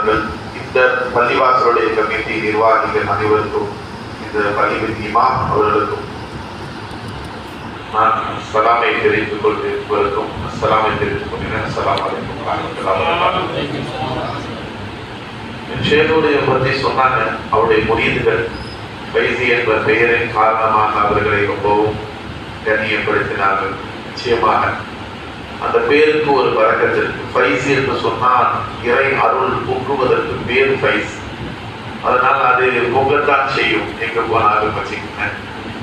அவர்கள், இந்த பள்ளிவாசலுடைய கமிட்டி நிர்வாகிகள் அனைவருக்கும், இந்த பள்ளியின் இமாம் அவர்களுக்கும் நான் சலாமை தெரிவித்துக் கொள்வதற்கும் சலாமை தெரிவித்துக் கொள்கிறேன். அஸ்ஸலாமு அலைக்கும் வரஹ்மத்துல்லாஹி வபரகாத்துஹு. ஷேகுடைய பற்றி சொன்னாங்க. அவருடைய முரீதுகள் ஃபைசி என்ற பெயரின் காரணமாக அவர்களை ரொம்பவும் கண்ணியப்படுத்தினார்கள். நிச்சயமாக அந்த பேருக்கு ஒரு பரக்கத்து இருக்கு. ஃபைசி என்று சொன்னால் இறை அருள் பொங்குவதற்கு பேர் ஃபைஸ். அதனால் அது பொங்கத்தான் செய்யும் எங்க போனாலும் வச்சுக்கோங்க.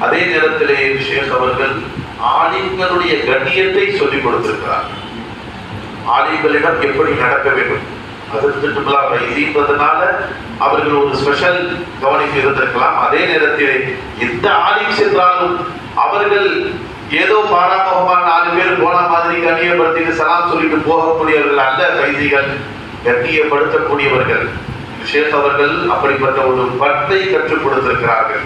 அதே நேரத்திலே ஷேக் அவர்கள் ஆலிம்களுடைய கண்ணியத்தை சொல்லிக் கொடுத்திருக்கிறார். ஆலிம்களிடம் எப்படி நடக்க வேண்டும் அதனால அவர்கள் ஒரு ஸ்பெஷல் கவனிப்பு இருந்திருக்கலாம். அதே நேரத்தில் எந்த ஆலிம் சென்றாலும் அவர்கள் ஏதோ பாராமுகமா 4 பேர் போன மாதிரி கண்ணியப்படுத்திட்டு சலாம் சொல்லிட்டு போகக்கூடியவர்கள் அல்ல. கைதிகள் கண்ணியப்படுத்தக்கூடியவர்கள். ஷேக் அவர்கள் அப்படிப்பட்ட ஒரு பண்பை கற்றுக் கொடுத்திருக்கிறார்கள்.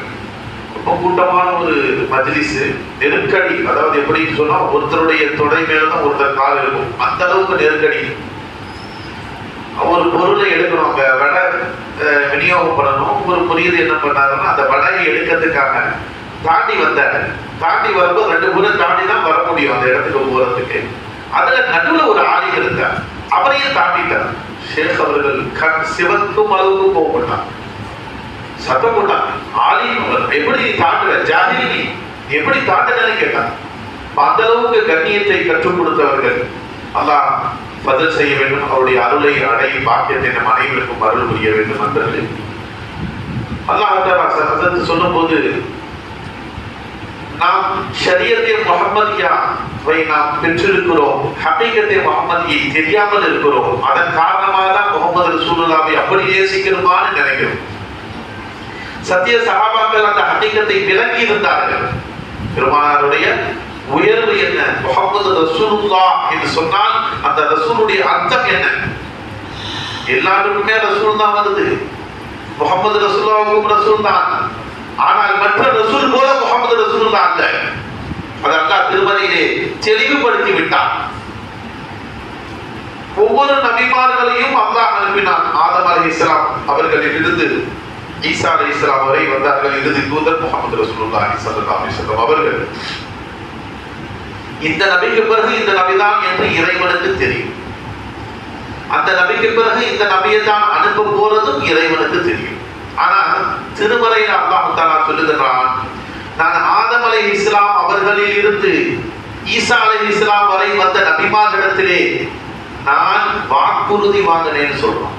ரொம்ப கூட்டமான ஒரு மஜ்லிஸ், நெருக்கடி. அதாவது எப்படி சொன்னா ஒருத்தருடைய தொடை மேலதான் ஒருத்தர் கால் இருக்கும், அந்த அளவுக்கு நெருக்கடி. ஒரு பொருளை எடுக்கணும், அங்க வடை விநியோகம் பண்ணணும். ஒரு புரியுது என்ன பண்ணாருன்னா அந்த வடையை எடுக்கிறதுக்காக தாண்டி வந்தாரு. தாண்டி வரும்போது 2 பேரும் தாண்டி தான் வர முடியும் அந்த இடத்துக்கு போறதுக்கு. அதுல நடுவுல ஒரு ஆலிம் இருந்தார், அவரையும் தாண்டிட்டார். ஷேக் அவர்கள் கண் சிவக்கும் அளவுக்கு போக மாட்டான், சத்தம் போட்டான். ஆலிம் எப்படி நீ தாண்டுற, ஜாஹில் நீ எப்படி தாண்டுறன்னு கேட்டான். அந்த அளவுக்கு கண்ணியத்தை கற்றுக் கொடுத்தவர்கள். அல்லாஹ் பதில் செய்ய வேண்டும். அவருடைய அருளை அடையும் பாக்கியத்தை நம் அனைவருக்கும் அருள் புரிய வேண்டும். நண்பர்களே, அல்லாஹ் சொல்லும் போது நாம் ஷரியத்தை முஹம்மதியாவை நாம் பெற்றிருக்கிறோம், ஹகீகத்தை முஹம்மதியை தெரியாமல் இருக்கிறோம். அதன் காரணமாக தான் முஹம்மது ரசூலுல்லாஹ்வை அப்படி நேசிக்கணுமான்னு நினைக்கிறோம். சத்திய சஹாபாக்கள் அந்த ஹகீகத்தை விளங்கி இருந்தார்கள். பெருமானாருடைய உயர்வு என்ன, முஹம்மது ரசூலுல்லாஹ் என்று சொன்னால் அந்த ரசூலுடைய அர்த்தம் என்ன? எல்லாருக்குமே ரசூல் தான் வருது. முஹம்மது ரசூலுல்லாஹ்வுக்கும் ரசூல் தான். ஆனால் மற்ற ரசூல் போல முஹம்மது ரசூலுல்லாஹ் அல்ல. அது அல்லாஹ் திருமறையிலே தெளிவுபடுத்தி விட்டார். ஒவ்வொரு நபிமார்களையும் அல்லாஹ் அனுப்பினான். ஆதம் அலைஹிஸ்ஸலாம் அவர்களிலிருந்து ஈசா அலைஹிஸ்ஸலாம் வரை வந்தார்கள். இறுதி தூதர் முஹம்மது ரசூலுல்லாஹி ஸல்லல்லாஹு அலைஹி வஸல்லம் அவர்கள். இந்த நபிக்கு பிறகு இந்த நபிதான் என்று இறைவனுக்கு தெரியும். அந்த நபிக்கு பிறகு இந்த நபியை தான் அனுப்ப போறதும் இறைவனுக்கு தெரியும். ஆனால் திருமறையில் அல்லாஹ் தஆலா சொல்லுகிறான், நான் ஆதம் அலைஹிஸ்ஸலாம் அவர்களில் இருந்து ஈசா அலைஹிஸ்ஸலாம் வரை வந்த நபிமார்களிடத்திலே நான் வாக்குறுதி வாங்கினேன்னு சொல்றோம்.